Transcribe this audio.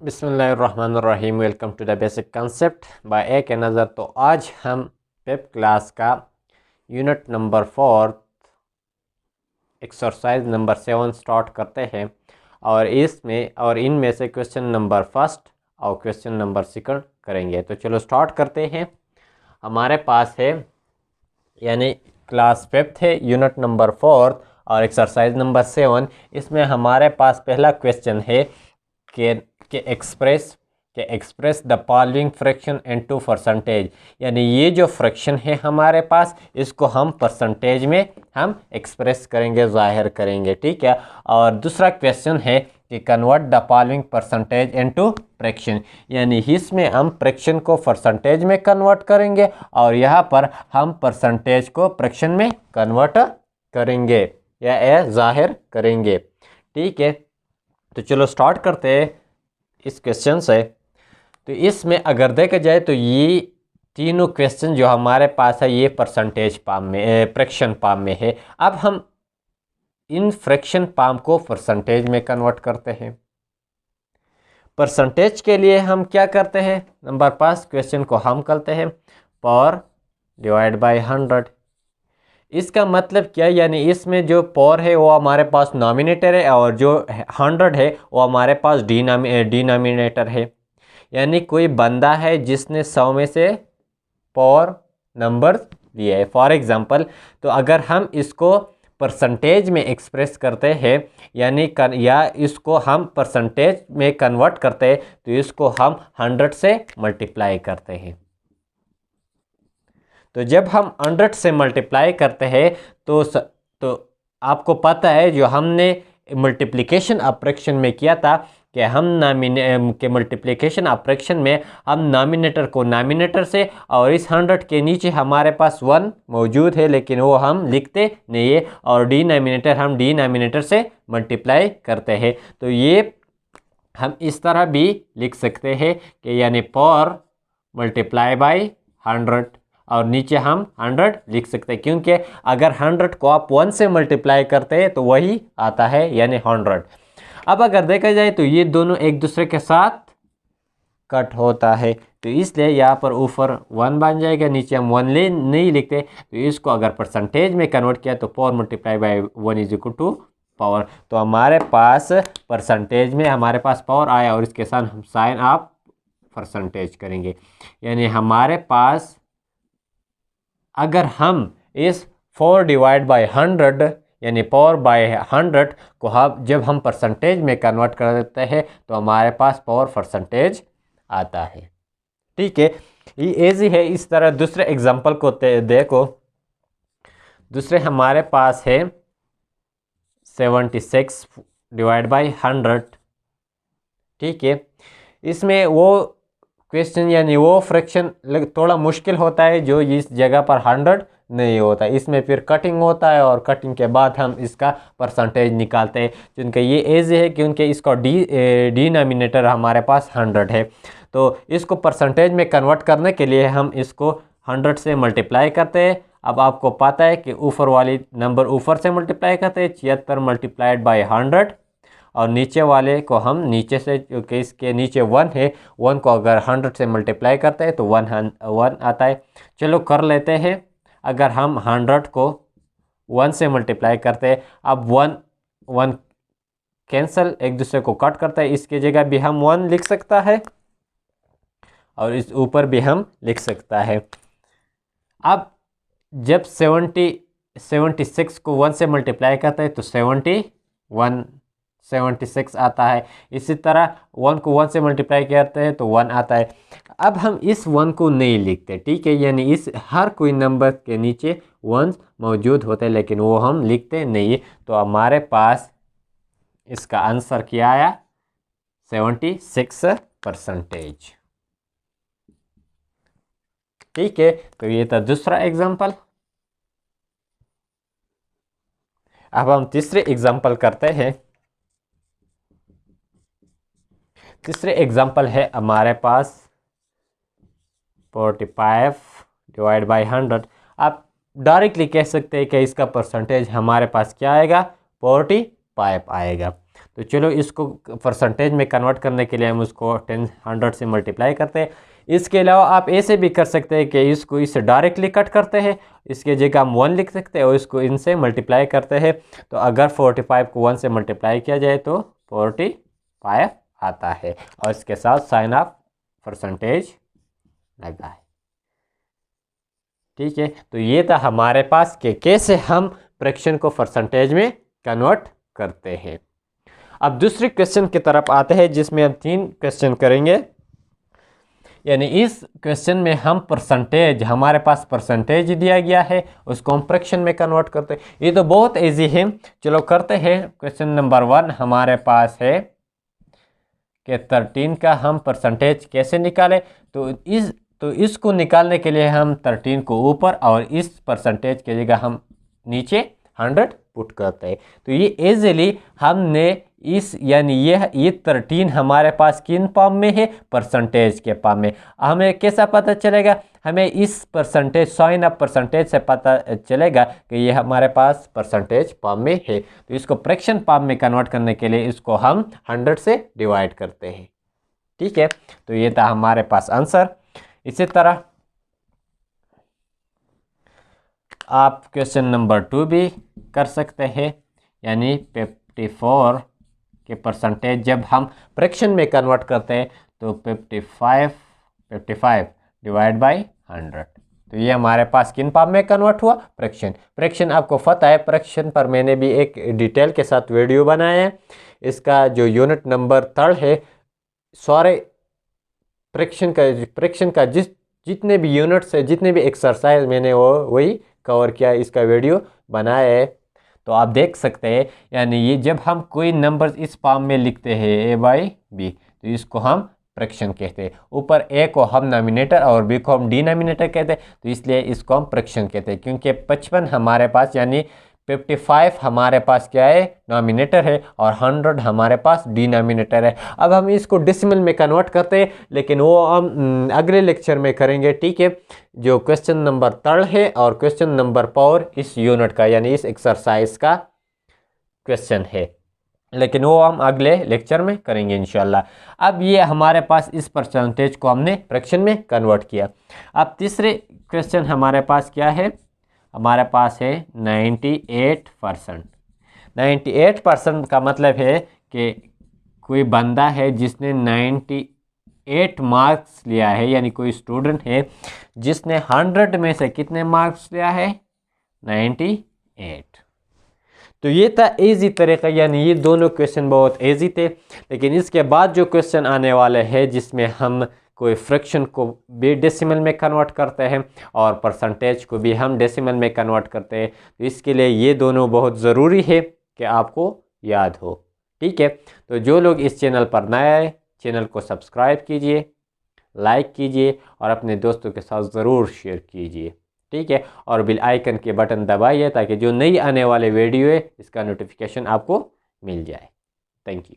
बिस्मिल्लाहिर्रहमानिर्रहीम। Welcome to the basic concept by Ek Nazar. तो आज हम पेप क्लास का unit number 4 exercise number 7 start करते हैं और इनमें से क्वेश्चन नंबर फर्स्ट और क्वेश्चन नंबर सेकंड करेंगे। तो चलो स्टार्ट करते हैं। हमारे पास है यानी क्लास 5 है, यूनिट नंबर 4 और एक्सरसाइज नंबर 7। इसमें हमारे पास पहला क्वेश्चन है कि express the following fraction into percentage. यानी ये जो फ्रैक्शन है हमारे पास, इसको हम परसेंटेज में हम एक्सप्रेस करेंगे, जाहिर करेंगे। ठीक है। और दूसरा क्वेश्चन है कि convert the following percentage into fraction. यानी इसमें हम फ्रैक्शन को परसेंटेज में कन्वर्ट करेंगे और यहाँ पर हम परसेंटेज को फ्रैक्शन में कन्वर्ट करेंगे या जाहिर करेंगे। ठीक है। तो चलो स्टार्ट करते हैं इस क्वेश्चन से। तो इसमें अगर देखा जाए तो ये तीनों क्वेश्चन जो हमारे पास है ये परसेंटेज फॉर्म में, फ्रैक्शन फॉर्म में है। अब हम इन फ्रैक्शन फॉर्म को परसेंटेज में कन्वर्ट करते हैं। परसेंटेज के लिए हम क्या करते हैं, नंबर 5 क्वेश्चन को हम करते हैं पावर डिवाइड बाय 100। इसका मतलब क्या, यानी इसमें जो पावर है वो हमारे पास नॉमिनेटर है और जो 100 है वो हमारे पास डिनोमिनेटर है। यानी कोई बंदा है जिसने 100 में से पावर नंबर दिया है, फॉर एग्जांपल। तो अगर हम इसको परसेंटेज में एक्सप्रेस करते हैं या इसको हम परसेंटेज में कन्वर्ट करते हैं तो इसको हम 100 से मल्टीप्लाई करते हैं। तो जब हम 100 से मल्टीप्लाई करते हैं तो आपको पता है जो हमने मल्टीप्लिकेशन ऑपरेशन में किया था कि हम मल्टीप्लिकेशन ऑपरेशन में हम नॉमिनेटर को नॉमिनेटर से और इस 100 के नीचे हमारे पास 1 मौजूद है लेकिन वो हम लिखते नहीं है, और डिनोमिनेटर हम डिनोमिनेटर से मल्टीप्लाई करते हैं। तो ये हम इस तरह भी लिख सकते हैं कि यानी पावर मल्टीप्लाई बाय 100 और नीचे हम 100 लिख सकते हैं, क्योंकि अगर 100 को आप 1 से मल्टीप्लाई करते हैं तो वही आता है यानी 100। अब अगर देखा जाए तो ये दोनों एक दूसरे के साथ कट होता है, तो इसलिए यहाँ पर ऊपर 1 बन जाएगा, नीचे हम 1 नहीं लिखते। तो इसको अगर परसेंटेज में कन्वर्ट किया तो power multiply by 1 is equal to power. तो हमारे पास परसेंटेज में हमारे पास पावर आया और इसके साथ हम साइन ऑफ परसेंटेज करेंगे। यानी हमारे पास अगर हम इस 4 डिवाइड बाय 100 यानी पावर बाय 100 को जब हम परसेंटेज में कन्वर्ट कर देते हैं तो हमारे पास पावर परसेंटेज आता है। ठीक है, ये इजी है। इस तरह दूसरे एग्जांपल को देखो। दूसरे हमारे पास है 76 डिवाइड बाय 100। ठीक है, इसमें वो क्वेश्चन यानी वो फ्रैक्शन थोड़ा मुश्किल होता है जो इस जगह पर 100 नहीं होता। इसमें फिर कटिंग होता है और कटिंग के बाद हम इसका परसेंटेज निकालते हैं। क्योंकि ये इजी है क्योंकि इसका डिनोमिनेटर हमारे पास 100 है। तो इसको परसेंटेज में कन्वर्ट करने के लिए हम इसको 100 से मल्टीप्लाई करते हैं। अब आपको पता है कि ऊपर वाली नंबर ऊपर से मल्टीप्लाई करते हैं, 76 मल्टीप्लाइड बाय 100, और नीचे वाले को हम नीचे से, क्योंकि इसके नीचे 1 है, 1 को अगर 100 से मल्टीप्लाई करते हैं तो 1 आता है। चलो कर लेते हैं। अगर हम 100 को 1 से मल्टीप्लाई करते हैं, अब 1 कैंसिल एक दूसरे को कट करता है, इसकी जगह भी हम 1 लिख सकता है और इस ऊपर भी हम लिख सकता है। अब जब 76 को 1 से मल्टीप्लाई करते हैं तो 76 आता है। इसी तरह 1 को 1 से मल्टीप्लाई करते हैं तो 1 आता है। अब हम इस 1 को नहीं लिखते, ठीक है, यानी इस हर कोई नंबर के नीचे 1 मौजूद होते हैं लेकिन वो हम लिखते नहीं है। तो हमारे पास इसका आंसर क्या आया, 76%। ठीक है, तो ये था दूसरा एग्जाम्पल। अब हम तीसरे एग्जाम्पल करते हैं। तीसरे एग्जाम्पल है हमारे पास 45 डिवाइड बाय 100। आप डायरेक्टली कह सकते हैं कि इसका परसेंटेज हमारे पास क्या आएगा, 45 आएगा। तो चलो इसको परसेंटेज में कन्वर्ट करने के लिए हम उसको 100 से मल्टीप्लाई करते हैं। इसके अलावा आप ऐसे भी कर सकते हैं कि इसको इससे डायरेक्टली कट करते हैं, इसके जगह हम 1 लिख सकते हैं और इसको इनसे मल्टीप्लाई करते हैं। तो अगर 45 को 1 से मल्टीप्लाई किया जाए तो 45 आता है और इसके साथ साइन ऑफ परसेंटेज लगा है। ठीक है, तो ये था हमारे पास कि कैसे हम फ्रैक्शन को परसेंटेज में कन्वर्ट करते हैं। अब दूसरे क्वेश्चन की तरफ आते हैं जिसमें हम 3 क्वेश्चन करेंगे। यानी इस क्वेश्चन में हम परसेंटेज, हमारे पास परसेंटेज दिया गया है, उसको हम फ्रैक्शन में कन्वर्ट करते हैं। ये तो बहुत इजी है, चलो करते हैं। क्वेश्चन नंबर 1 हमारे पास है कि 13 का हम परसेंटेज कैसे निकालें। तो इसको निकालने के लिए हम 13 को ऊपर और इस परसेंटेज की जगह हम नीचे 100 पुट करते हैं। तो ये इजीली हमने इस यानी ये 13 हमारे पास किन फॉर्म में है, परसेंटेज के फॉर्म में। हमें कैसा पता चलेगा, हमें इस परसेंटेज साइन ऑफ परसेंटेज से पता चलेगा कि ये हमारे पास परसेंटेज फॉर्म में है। तो इसको फ्रैक्शन फॉर्म में कन्वर्ट करने के लिए इसको हम 100 से डिवाइड करते हैं। ठीक है, तो ये था हमारे पास आंसर। इसी तरह आप क्वेश्चन नंबर 2 भी कर सकते हैं। यानी 54 के परसेंटेज जब हम फ्रैक्शन में कन्वर्ट करते हैं तो 55 डिवाइड बाई 100। तो ये हमारे पास किन फॉर्म में कन्वर्ट हुआ, फ्रैक्शन। आपको पता है फ्रैक्शन पर मैंने भी एक डिटेल के साथ वीडियो बनाया है। इसका जो यूनिट नंबर 3 है, सारे फ्रैक्शन का जितने भी यूनिट्स है, जितने भी एक्सरसाइज मैंने वही कवर किया, इसका वीडियो बनाया है। तो आप देख सकते हैं, यानी ये जब हम कोई नंबर इस फॉर्म में लिखते हैं a/b, तो इसको हम फ्रैक्शन कहते हैं। ऊपर a को हम नॉमिनेटर और b को हम डिनोमिनेटर कहते हैं, तो इसलिए इसको हम फ्रैक्शन कहते हैं। क्योंकि 55 हमारे पास यानी 55 हमारे पास क्या है, नॉमिनेटर है, और 100 हमारे पास डिनोमिनेटर है। अब हम इसको डेसिमल में कन्वर्ट करते हैं, लेकिन वो हम अगले लेक्चर में करेंगे। ठीक है, जो क्वेश्चन नंबर 3 है और क्वेश्चन नंबर 4 इस यूनिट का यानी इस एक्सरसाइज का क्वेश्चन है, लेकिन वो हम अगले लेक्चर में करेंगे इंशाल्लाह। अब ये हमारे पास इस परसेंटेज को हमने फ्रैक्शन में कन्वर्ट किया। अब तीसरे क्वेश्चन हमारे पास क्या है, हमारे पास है 98%। 98% का मतलब है कि कोई बंदा है जिसने 98 मार्क्स लिया है, यानी कोई स्टूडेंट है जिसने 100 में से कितने मार्क्स लिया है, 98। तो ये था इजी तरीका, यानी ये दोनों क्वेश्चन बहुत इजी थे। लेकिन इसके बाद जो क्वेश्चन आने वाले हैं जिसमें हम कोई फ्रैक्शन को भी डेसिमल में कन्वर्ट करते हैं और परसेंटेज को भी हम डेसिमल में कन्वर्ट करते हैं, तो इसके लिए ये दोनों बहुत ज़रूरी है कि आपको याद हो। ठीक है, तो जो लोग इस चैनल पर नए आए, चैनल को सब्सक्राइब कीजिए, लाइक कीजिए और अपने दोस्तों के साथ ज़रूर शेयर कीजिए। ठीक है, और बेल आइकन के बटन दबाइए ताकि जो नई आने वाले वीडियो है इसका नोटिफिकेशन आपको मिल जाए। Thank you.